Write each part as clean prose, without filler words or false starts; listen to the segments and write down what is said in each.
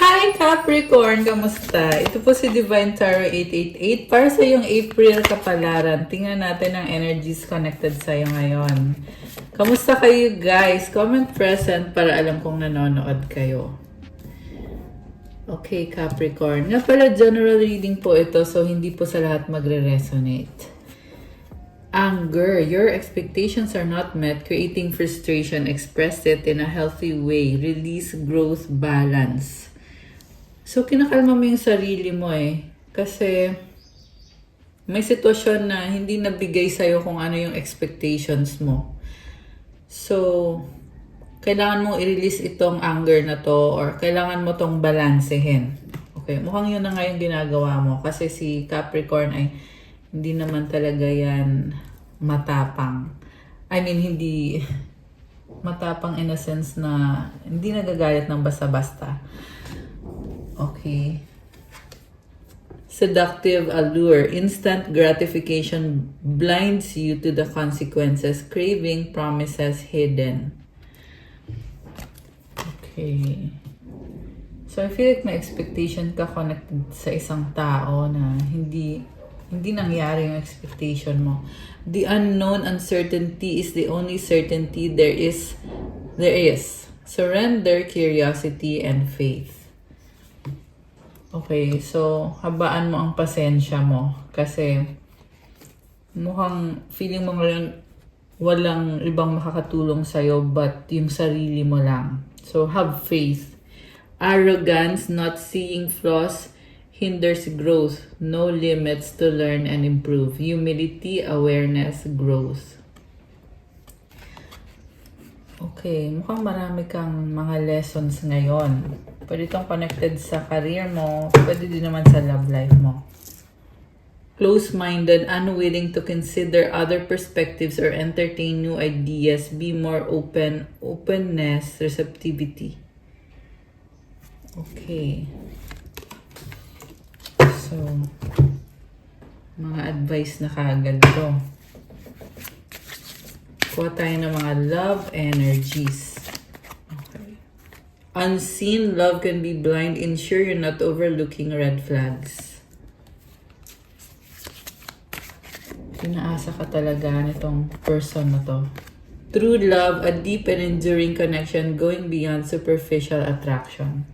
Hi Capricorn! Kamusta? Ito po si Divine Tarot 888 para sa yung April kapalaran. Tingnan natin ang energies connected sa'yo ngayon. Kamusta kayo guys? Comment present para alam kong nanonood kayo. Okay Capricorn. Nga pala general reading po ito so hindi po sa lahat magre-resonate. Anger. Your expectations are not met, creating frustration. Express it in a healthy way. Release, growth, balance. So, kinakalma mo yung sarili mo Kasi, may sitwasyon na hindi nabigay sa'yo kung ano yung expectations mo. So, kailangan mong i-release itong anger na to or kailangan mo tong balansehin. Okay, mukhang yun na nga yung ginagawa mo. Kasi si Capricorn ay hindi naman talaga yan matapang. I mean, hindi matapang in a sense na hindi nagagalit ng basta-basta. Okay. Seductive allure. Instant gratification blinds you to the consequences. Craving promises hidden. Okay. So, I feel like may expectation ka connected sa isang tao na hindi nangyari yung expectation mo. The unknown uncertainty is the only certainty there is. Surrender, curiosity, and faith. Okay, so habaan mo ang pasensya mo kasi mukhang feeling mo ngayon walang ibang makakatulong sa'yo but yung sarili mo lang. So have faith. Arrogance, not seeing flaws, hinders growth. No limits to learn and improve. Humility, awareness, growth. Okay, mukhang marami kang mga lessons ngayon. Pwede itong connected sa career mo, pwede din naman sa love life mo. Close-minded, unwilling to consider other perspectives or entertain new ideas. Be more open, openness, receptivity. Okay. So, mga advice na kaagad to. Kuha tayo ng mga love energies. Okay. Unseen love can be blind. Ensure you're not overlooking red flags. Pinaasa ka talaga nitong person na to. True love, a deep and enduring connection going beyond superficial attraction.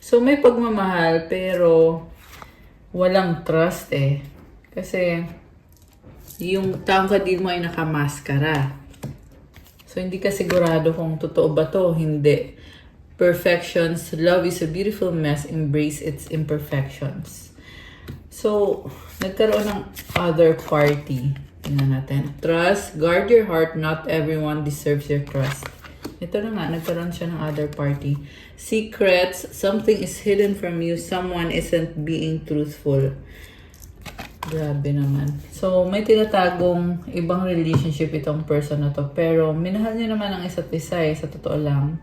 So may pagmamahal pero walang trust Kasi yung taong kadil mo ay nakamaskara. So hindi ka sigurado kung totoo ba to, hindi. Perfections, love is a beautiful mess, embrace its imperfections. So, nagkaroon ng other party. Tingnan natin. Trust, guard your heart, not everyone deserves your trust. Ito na nga, nagkaroon siya ng other party. Secrets, something is hidden from you, someone isn't being truthful. Grabe naman. So, may tinatagong ibang relationship itong person na to. Pero, minahal niya naman ang isa't isa sa totoo lang.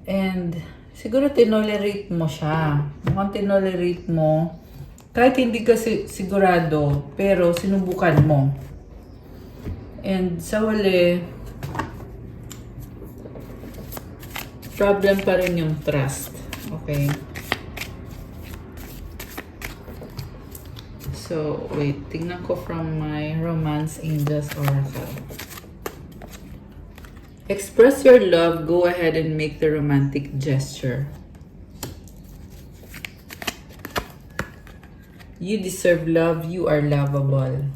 And, siguro tinolerate mo siya. Mukhang tinolerate mo. Kahit hindi ka sigurado, pero sinubukan mo. And, sa huli, problem pa rin yung trust. Okay? So, wait. Tingnan ko from my Romance Angels Oracle. Express your love. Go ahead and make the romantic gesture. You deserve love. You are lovable.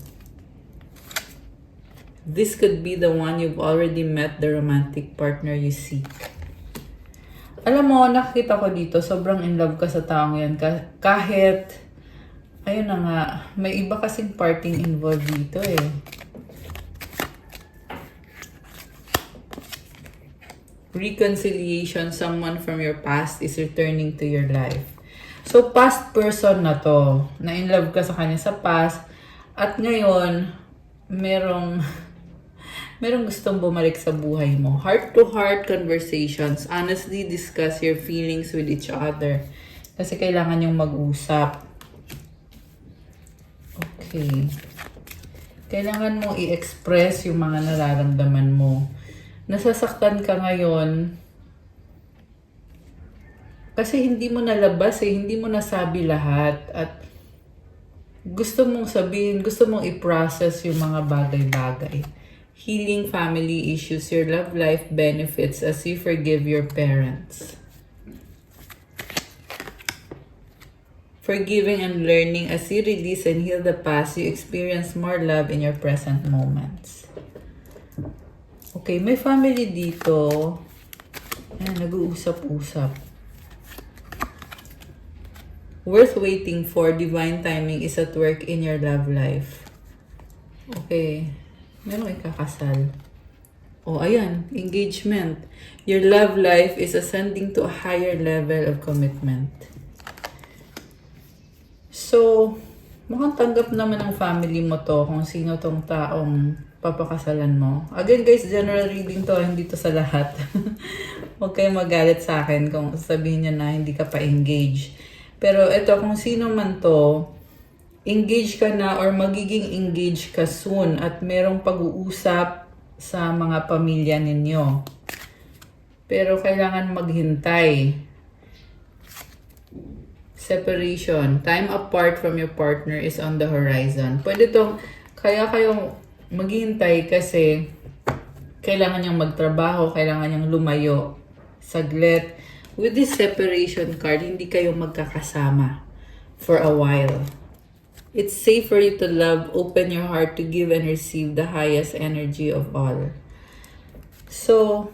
This could be the one you've already met, the romantic partner you seek. Alam mo, nakita ko dito, sobrang in love ka sa taong yan. Kahit, ayun na nga, may iba kasing parting involved dito Reconciliation, someone from your past is returning to your life. So, past person na to, na in love ka sa kanya sa past, at ngayon, merong gustong bumalik sa buhay mo. Heart-to-heart conversations. Honestly discuss your feelings with each other. Kasi kailangan yung mag-usap. Okay. Kailangan mo i-express yung mga nararamdaman mo. Nasasaktan ka ngayon Kasi hindi mo nalabas hindi mo nasabi lahat. At gusto mong sabihin, gusto mong i-process yung mga bagay-bagay. Healing family issues, your love life benefits as you forgive your parents. Forgiving and learning, as you release and heal the past, you experience more love in your present moments. Okay, may family dito. Ayan, nag-uusap-usap. Worth waiting for, divine timing is at work in your love life. Okay, merong ikakasal. Oh, ayan, engagement. Your love life is ascending to a higher level of commitment. So, mukhang tanggap naman ng family mo to kung sino tong taong papakasalan mo. Again guys, general reading to, hindi to sa lahat. Huwag kayong magalit sa akin kung sabihin niya na hindi ka pa engage. Pero ito, kung sino man to, engage ka na or magiging engage ka soon at merong pag-uusap sa mga pamilya ninyo. Pero kailangan maghintay. Separation. Time apart from your partner is on the horizon. Pwede tong, kaya kayong maghihintay kasi kailangan niyang magtrabaho, kailangan niyang lumayo. Saglit. With this separation card, hindi kayo magkakasama for a while. It's safe for you to love, open your heart to give and receive the highest energy of all. So,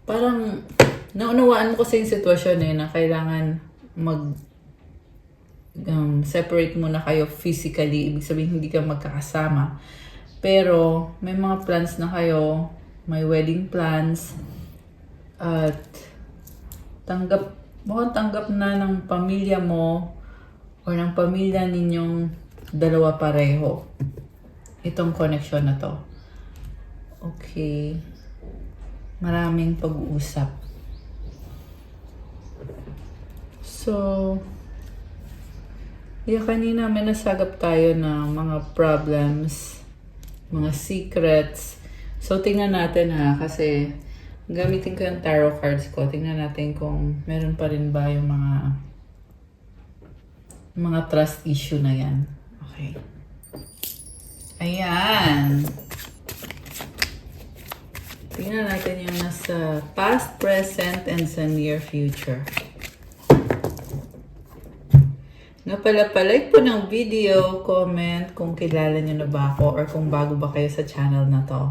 parang naunawaan mo kasi yung sitwasyon na kailangan separate muna kayo physically. Ibig sabihin, hindi ka magkakasama. Pero, may mga plans na kayo. May wedding plans. At, mukhang tanggap na ng pamilya mo or ng pamilya ninyong dalawa pareho. Itong connection na to. Okay. Maraming pag-uusap. So, kanina may nasagap tayo ng mga problems, mga secrets. So, tingnan natin ha, kasi gamitin ko yung tarot cards ko. Tingnan natin kung meron pa rin ba yung mga trust issue na yan. Okay. Ayan. Tingnan natin yung nasa past, present, and sa near future. Nga pala, like po ng video, comment kung kilala nyo na ba ako or kung bago ba kayo sa channel na to.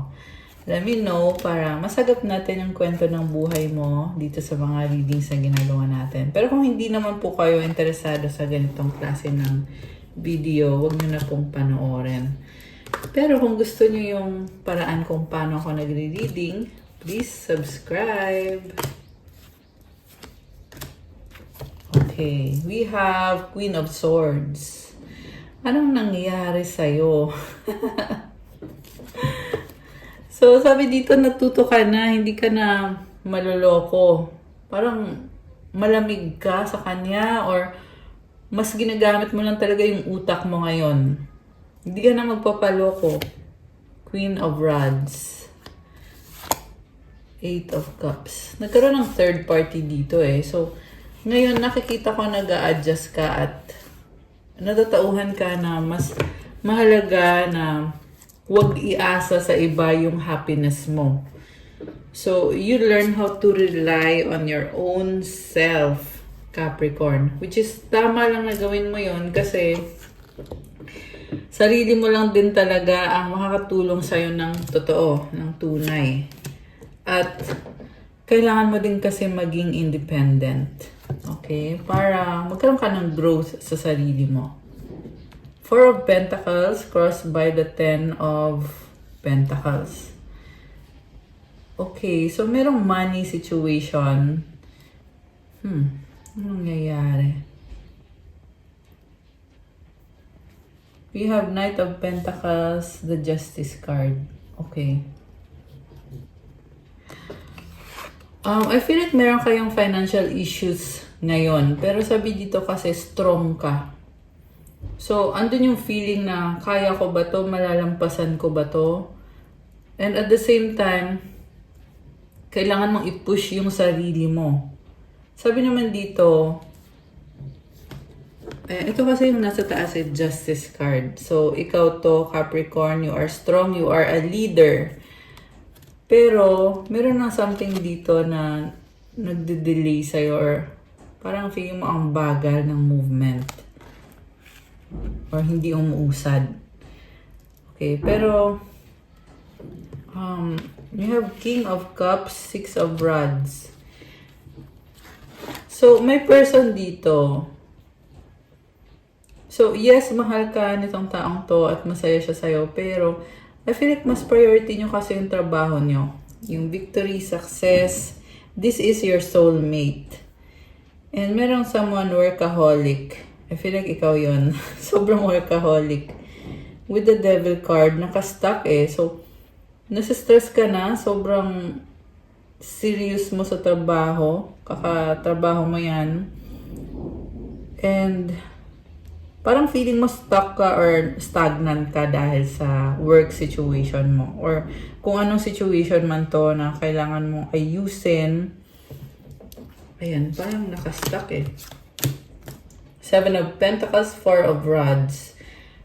Let me know para masagap natin yung kwento ng buhay mo dito sa mga readings na ginagawa natin. Pero kung hindi naman po kayo interesado sa ganitong klase ng video, huwag nyo na pong panoorin. Pero kung gusto nyo yung paraan kung paano ako nagre-reading, please subscribe. Okay, we have Queen of Swords. Anong nangyari sa'yo? So, sabi dito, natuto ka na, hindi ka na maloloko. Parang malamig ka sa kanya or mas ginagamit mo lang talaga yung utak mo ngayon. Hindi ka na magpapaloko. Queen of Rods. Eight of Cups. Nagkaroon ng third party dito eh. So, ngayon nakikita ko nag-a-adjust ka at natatauhan ka na mas mahalaga na huwag iasa sa iba yung happiness mo. So, you learn how to rely on your own self, Capricorn. Which is, tama lang na gawin mo yon kasi sarili mo lang din talaga ang makakatulong sa'yo ng totoo, ng tunay. At kailangan mo din kasi maging independent. Okay? Para magkaroon ka ng growth sa sarili mo. Four of Pentacles crossed by the Ten of Pentacles. Okay, so merong money situation. Anong nangyayari? We have Knight of Pentacles, the Justice card. Okay. I feel like meron kayong financial issues ngayon. Pero sabi dito kasi strong ka. So, andun yung feeling na kaya ko ba to? Malalampasan ko ba to? And at the same time, kailangan mong i-push yung sarili mo. Sabi naman dito, ito kasi yung nasa taas ay Justice card. So, ikaw to, Capricorn, you are strong, you are a leader. Pero, meron na something dito na nagde-delay sa'yo or parang feeling mo ang bagal ng movement. Or hindi umuusad. Okay, pero, you have King of Cups, Six of Rods. So, may person dito. So, yes, mahal ka nitong taong to at masaya siya sa'yo. Pero, I feel like mas priority nyo kasi yung trabaho nyo. Yung victory, success. This is your soulmate. And merong someone workaholic. I feel like ikaw yon. Sobrang workaholic. With the devil card, nakastuck eh. So, nasa-stress ka na. Sobrang serious mo sa trabaho. Kakatrabaho mo yan. And parang feeling mo stuck ka or stagnant ka dahil sa work situation mo. Or kung anong situation man to na kailangan mong ayusin. Ayan, parang nakastuck eh. Seven of Pentacles, Four of Rods.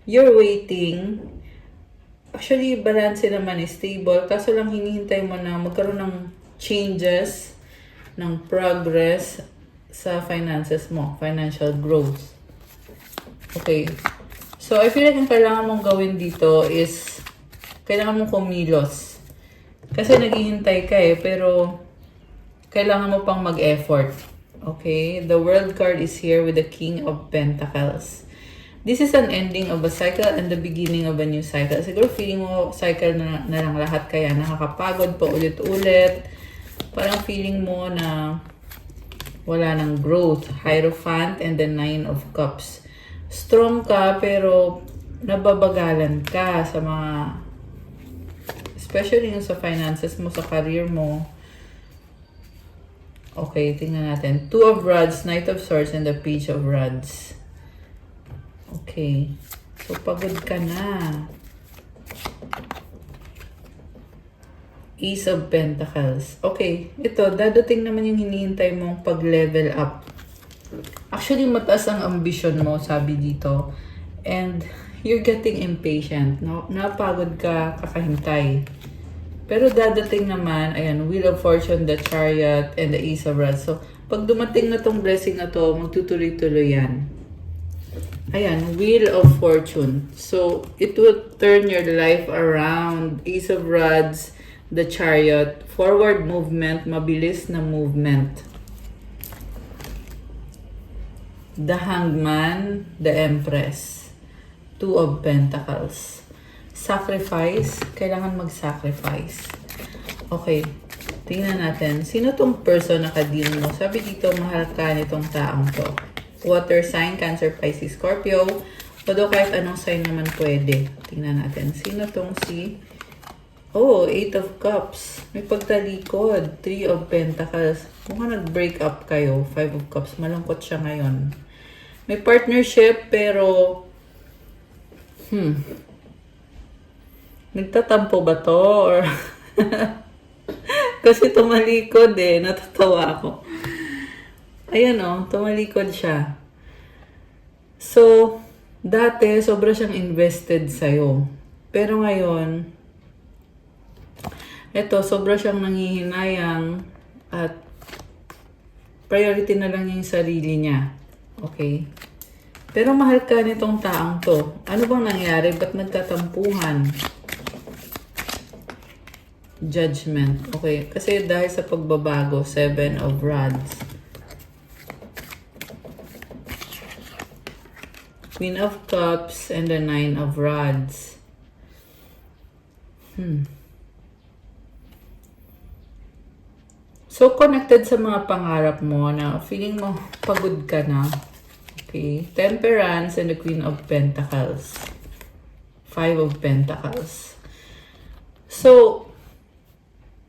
You're waiting. Actually, balance naman is stable. Kaso lang hinihintay mo na magkaroon ng changes, ng progress sa finances mo, financial growth. Okay. So, I feel like ang kailangan mong gawin dito is kailangan mong kumilos. Kasi naghihintay ka eh, pero kailangan mo pang mag-effort. Okay? The World card is here with the King of Pentacles. This is an ending of a cycle and the beginning of a new cycle. Siguro feeling mo cycle na lang lahat kaya nakakapagod pa ulit-ulit. Parang feeling mo na wala ng growth. Hierophant and the Nine of Cups. Strong ka pero nababagalan ka sa mga, especially yung sa finances mo, sa career mo. Okay, tingnan natin. Two of Rods, Knight of Swords, and the Page of Rods. Okay. So, pagod ka na. Ace of Pentacles. Okay, ito, dadating naman yung hinihintay mong pag-level up. Actually, mataas ang ambition mo, sabi dito. And you're getting impatient. No? Napagod ka, kakahintay. Pero dadating naman, ayan, Wheel of Fortune, the Chariot, and the Ace of Rods. So, pag dumating na tong blessing na to, magtutuloy-tuloy yan. Ayan, Wheel of Fortune. So, it will turn your life around. Ace of Rods, the Chariot, forward movement, mabilis na movement. The Hangman, the Empress. Two of Pentacles. Sacrifice. Kailangan mag-sacrifice. Okay. Tingnan natin. Sino tong person na ka-deal mo? Sabi dito, mahal ka nitong taong to. Water sign, Cancer, Pisces, Scorpio. Although kahit anong sign naman pwede. Tingnan natin. Sino tong si... Oh, Eight of Cups. May pagtalikod. Three of Pentacles. Kung nag-break up kayo, Five of Cups, malungkot siya ngayon. May partnership, pero... Nagtatampo ba to? Or... Kasi tumalikod eh. Natatawa ako. Ayan o, tumalikod siya. So, dati, sobra siyang invested sa'yo. Pero ngayon... Ito, sobra siyang nangihinayang at priority na lang yung sarili niya. Okay? Pero mahal ka nitong taong to. Ano bang nangyari? Ba't nagtatampuhan? Judgment. Okay. Kasi dahil sa pagbabago, Seven of Rods. Queen of Cups and the Nine of Rods. So, connected sa mga pangarap mo na feeling mo pagod ka na. Okay. Temperance and the Queen of Pentacles. Five of Pentacles. So,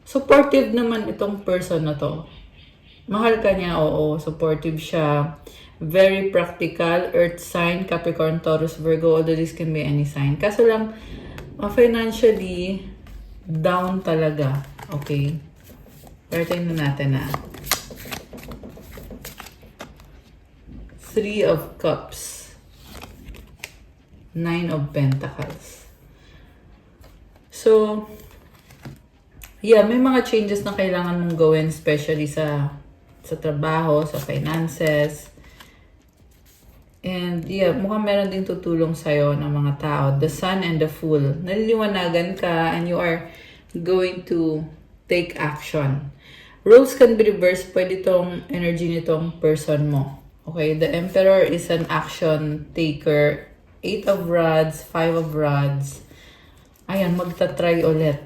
supportive naman itong person na to. Mahal ka niya, oo. Supportive siya. Very practical. Earth sign, Capricorn, Taurus, Virgo. Although this can be any sign. Kaso lang, financially, down talaga. Okay. Pero tingnan natin na. 3 of Cups. 9 of Pentacles. So, yeah, may mga changes na kailangan mong gawin, especially sa trabaho, sa finances. And yeah, mukhang meron din tutulong sa'yo ng mga tao. The Sun and the Fool. Naliliwanagan ka and you are going to take action. Roles can be reversed. Pwede itong energy nitong person mo. Okay, the Emperor is an action taker. 8 of Rods, 5 of Rods. Ayan, magta-try ulit.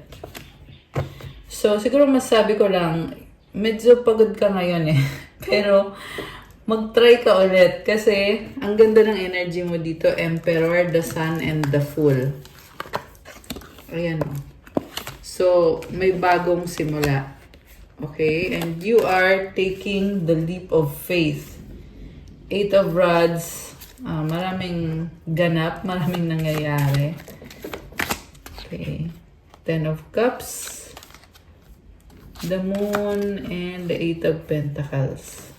So, siguro masabi ko lang, medyo pagod ka ngayon eh. Pero, mag-try ka ulit. Kasi, ang ganda ng energy mo dito, Emperor, the Sun, and the Fool. Ayan o. So, may bagong simula. Okay? And you are taking the leap of faith. 8 of Rods. Maraming ganap, maraming nangyayari. Okay. 10 of Cups. The Moon, and the 8 of Pentacles.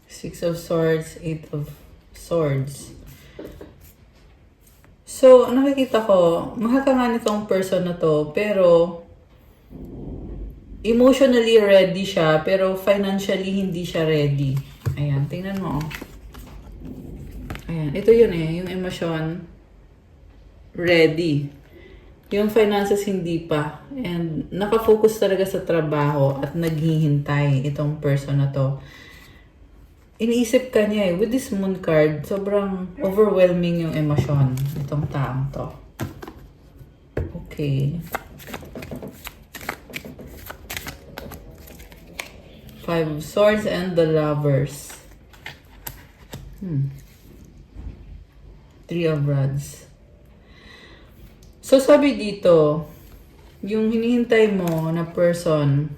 Six of Swords, 8 of Swords. So, nakikita ko, mahal ka nga nitong person na to, pero emotionally ready siya, pero financially hindi siya ready. Ayan, tingnan mo. Ayan, ito yun eh, yung emosyon, ready. Yung finances hindi pa. And nakafocus talaga sa trabaho at naghihintay itong person na to. Iniisip ka niya eh, with this Moon card, sobrang overwhelming yung emosyon itong taong to. Okay. 5 of Swords and the Lovers. 3 of Rods. So, sabi dito, yung hinihintay mo na person,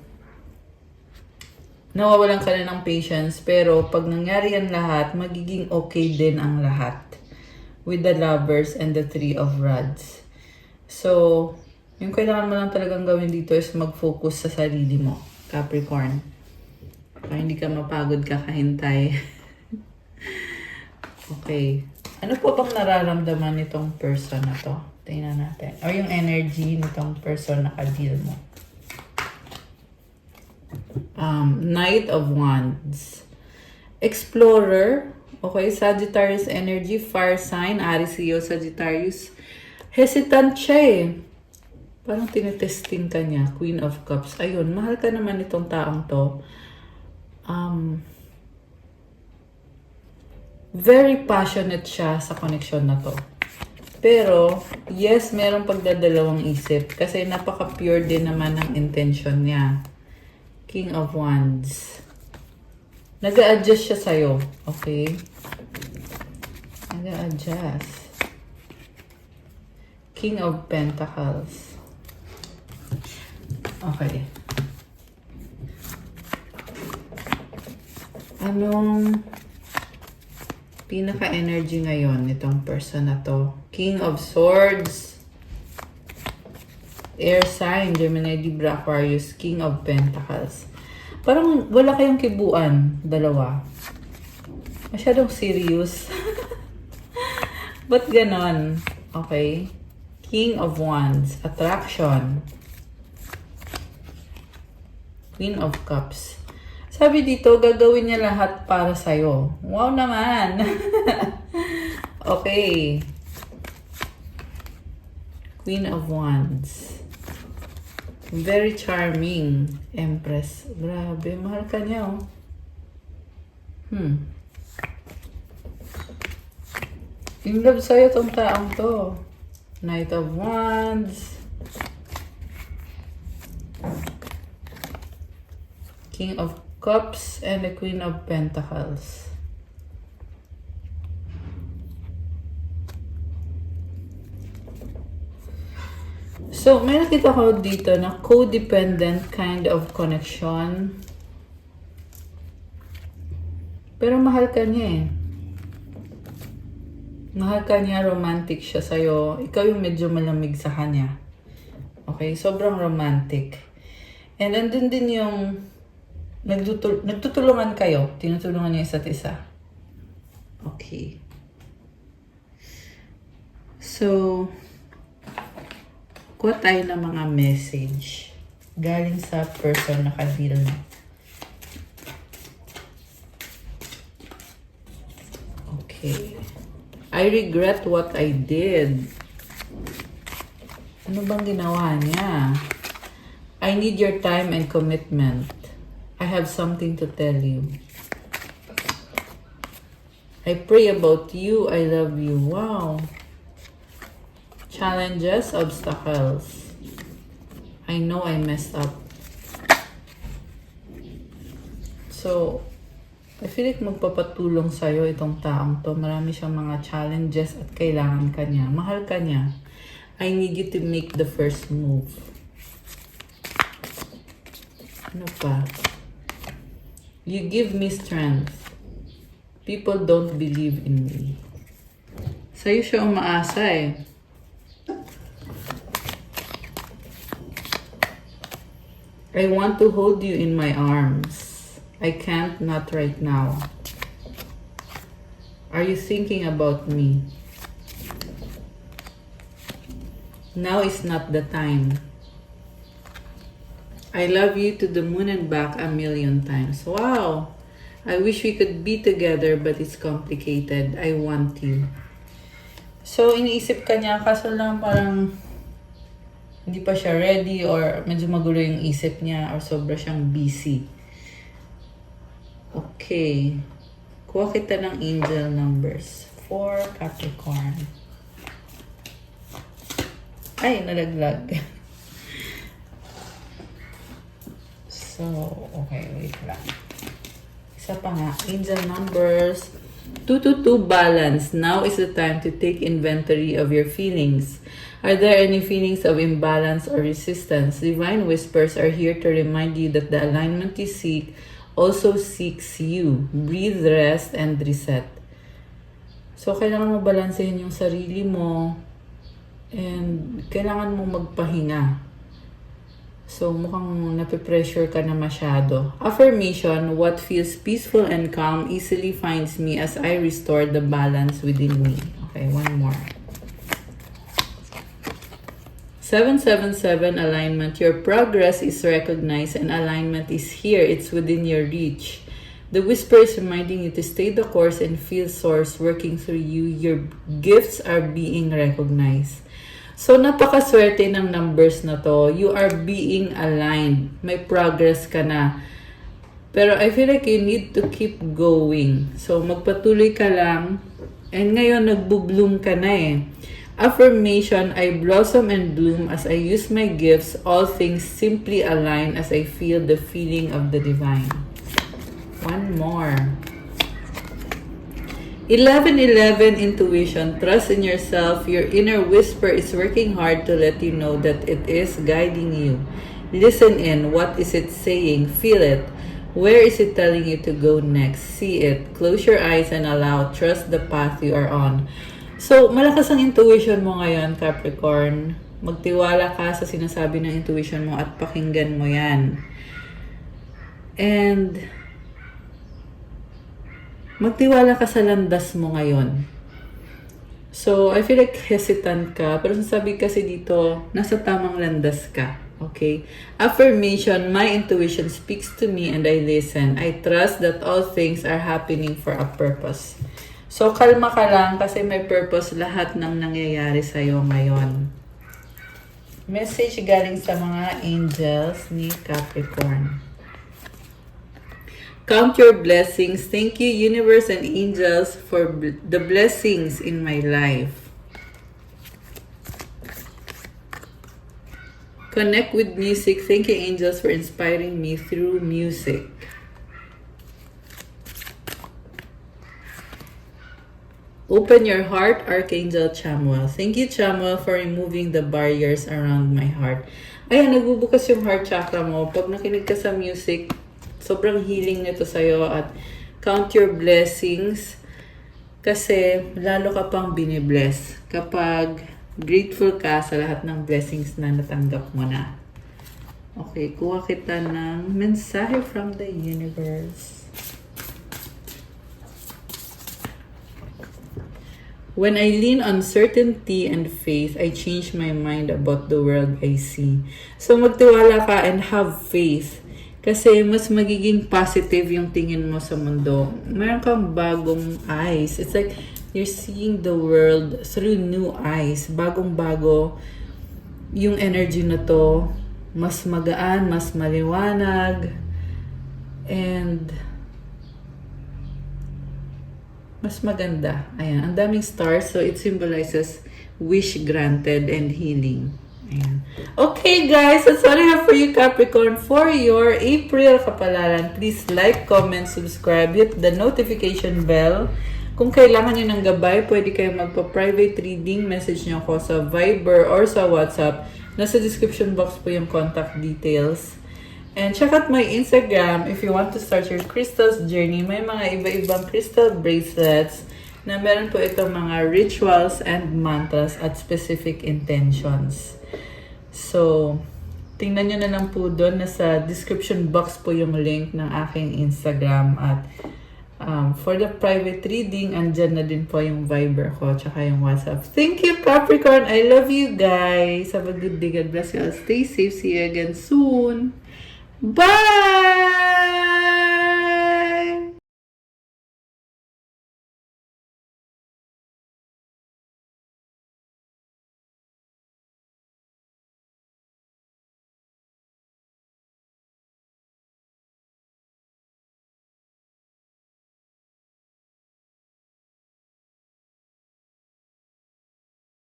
nawawalan ka na ng patience, pero pag nangyari yan lahat, magiging okay din ang lahat. With the Lovers and the 3 of Rods. So, yung kailangan mo lang talagang gawin dito is mag-focus sa sarili mo, Capricorn. Para hindi ka mapagod kakahintay. Okay. Ano po bang nararamdaman nitong person na to? Tingnan natin. O yung energy nitong person na ka-deal mo. Knight of Wands. Explorer. Okay, Sagittarius energy. Fire sign. Aries, Leo, Sagittarius. Hesitant siya eh. Parang tinetesting ka niya. Queen of Cups. Ayun, mahal ka naman itong taong to. Very passionate siya sa connection na to. Pero, yes, merong pagdadalawang isip kasi napaka-pure din naman ang intention niya. King of Wands. Nag-a-adjust siya sa'yo. Okay? Nag-a-adjust. King of Pentacles. Okay. Anong pinaka-energy ngayon nitong person na to? King of Swords. Air sign, Gemini, Libra, Aquarius, King of Pentacles. Parang wala kayong kibuan, dalawa. Masyadong serious. Ba't ganon? Okay. King of Wands, attraction. Queen of Cups. Sabi dito, gagawin niya lahat para sa'yo. Wow naman! Okay. Queen of Wands. Very charming. Empress. Grabe, mahal ka niya, oh. In love sa'yo tong taong to. Knight of Wands. King of Cups and the Queen of Pentacles. So, may nakita ko dito na codependent kind of connection. Pero mahal ka niya eh. Mahal ka niya, romantic siya sa'yo. Ikaw yung medyo malamig sa kanya. Okay? Sobrang romantic. And andun din yung nagtutulungan kayo. Tinutulungan niyo isa't isa. Okay. So, kuha tayo ng mga message galing sa person na ka-deal na. Okay. I regret what I did. Ano bang ginawa niya? I need your time and commitment. I have something to tell you. I pray about you. I love you. Wow. Challenges, obstacles. I know I messed up. So, I feel like magpapatulong sa'yo itong taong to. Marami siyang mga challenges at kailangan ka niya. Mahal ka niya. I need you to make the first move. Ano pa? You give me strength. People don't believe in me. Sa'yo siya umaasa eh. I want to hold you in my arms. I can't, not right now. Are you thinking about me? Now is not the time. I love you to the moon and back 1,000,000 times. Wow! I wish we could be together but it's complicated. I want you. So, iniisip ka niya kaso lang parang hindi pa siya ready or medyo magulo yung isip niya or sobra siyang busy. Okay. Kuha kita ng angel numbers. 4 Capricorn. Ay, nalaglag. So, okay, wait lang. Isa pa nga. Angel numbers. 222 balance. Now is the time to take inventory of your feelings. Are there any feelings of imbalance or resistance? Divine whispers are here to remind you that the alignment you seek also seeks you. Breathe, rest, and reset. So, kailangan mo balansehin yung sarili mo and kailangan mo magpahinga. So, mukhang nape-pressure ka na masyado. Affirmation, what feels peaceful and calm easily finds me as I restore the balance within me. Okay, one more. 777 alignment. Your progress is recognized and alignment is here. It's within your reach. The whisper is reminding you to stay the course and feel source working through you. Your gifts are being recognized. So, napakaswerte ng numbers na to. You are being aligned. May progress ka na. Pero I feel like you need to keep going. So, magpatuloy ka lang. And ngayon, nagbo-bloom ka na eh. Affirmation, I blossom and bloom as I use my gifts. All things simply align as I feel the feeling of the divine. One more. 1111 intuition. Trust in yourself. Your inner whisper is working hard to let you know that it is guiding you. Listen in. What is it saying? Feel it. Where is it telling you to go next? See it. Close your eyes and allow. Trust the path you are on. So, malakas ang intuition mo ngayon, Capricorn. Magtiwala ka sa sinasabi ng intuition mo at pakinggan mo yan. And magtiwala ka sa landas mo ngayon. So, I feel like hesitant ka. Pero sabi kasi dito, nasa tamang landas ka. Okay? Affirmation, my intuition speaks to me and I listen. I trust that all things are happening for a purpose. So, kalma ka lang kasi may purpose lahat ng nangyayari sa'yo ngayon. Message galing sa mga angels ni Capricorn. Count your blessings. Thank you, universe and angels, for the blessings in my life. Connect with music. Thank you, angels, for inspiring me through music. Open your heart, Archangel Chamuel. Thank you, Chamuel, for removing the barriers around my heart. Ayan, nagbubukas yung heart chakra mo. Pag nakinig ka sa music, sobrang healing nito sa'yo. At count your blessings. Kasi lalo ka pang binibless kapag grateful ka sa lahat ng blessings na natanggap mo na. Okay, kuha kita ng mensahe from the universe. When I lean on certainty and faith, I change my mind about the world I see. So magtiwala ka and have faith. Kasi mas magiging positive yung tingin mo sa mundo. Meron kang bagong eyes. It's like you're seeing the world through new eyes. Bagong-bago yung energy na to. Mas magaan, mas maliwanag. And mas maganda. Ayan, ang daming stars. So, it symbolizes wish granted and healing. Ayan. Okay, guys. That's all I have for you, Capricorn. For your April kapalaran, please like, comment, subscribe, hit the notification bell. Kung kailangan nyo ng gabay, pwede kayo magpa-private reading. Message nyo ako sa Viber or sa WhatsApp. Nasa description box po yung contact details. And check out my Instagram if you want to start your crystals journey. May mga iba-ibang crystal bracelets na meron po itong mga rituals and mantras at specific intentions. So, tingnan nyo na lang po doon. Nasa description box po yung link ng aking Instagram. At for the private reading, andyan na din po yung Viber ko tsaka yung WhatsApp. Thank you, Capricorn! I love you guys! Have a good day. God bless you all. Stay safe. See you again soon. Bye!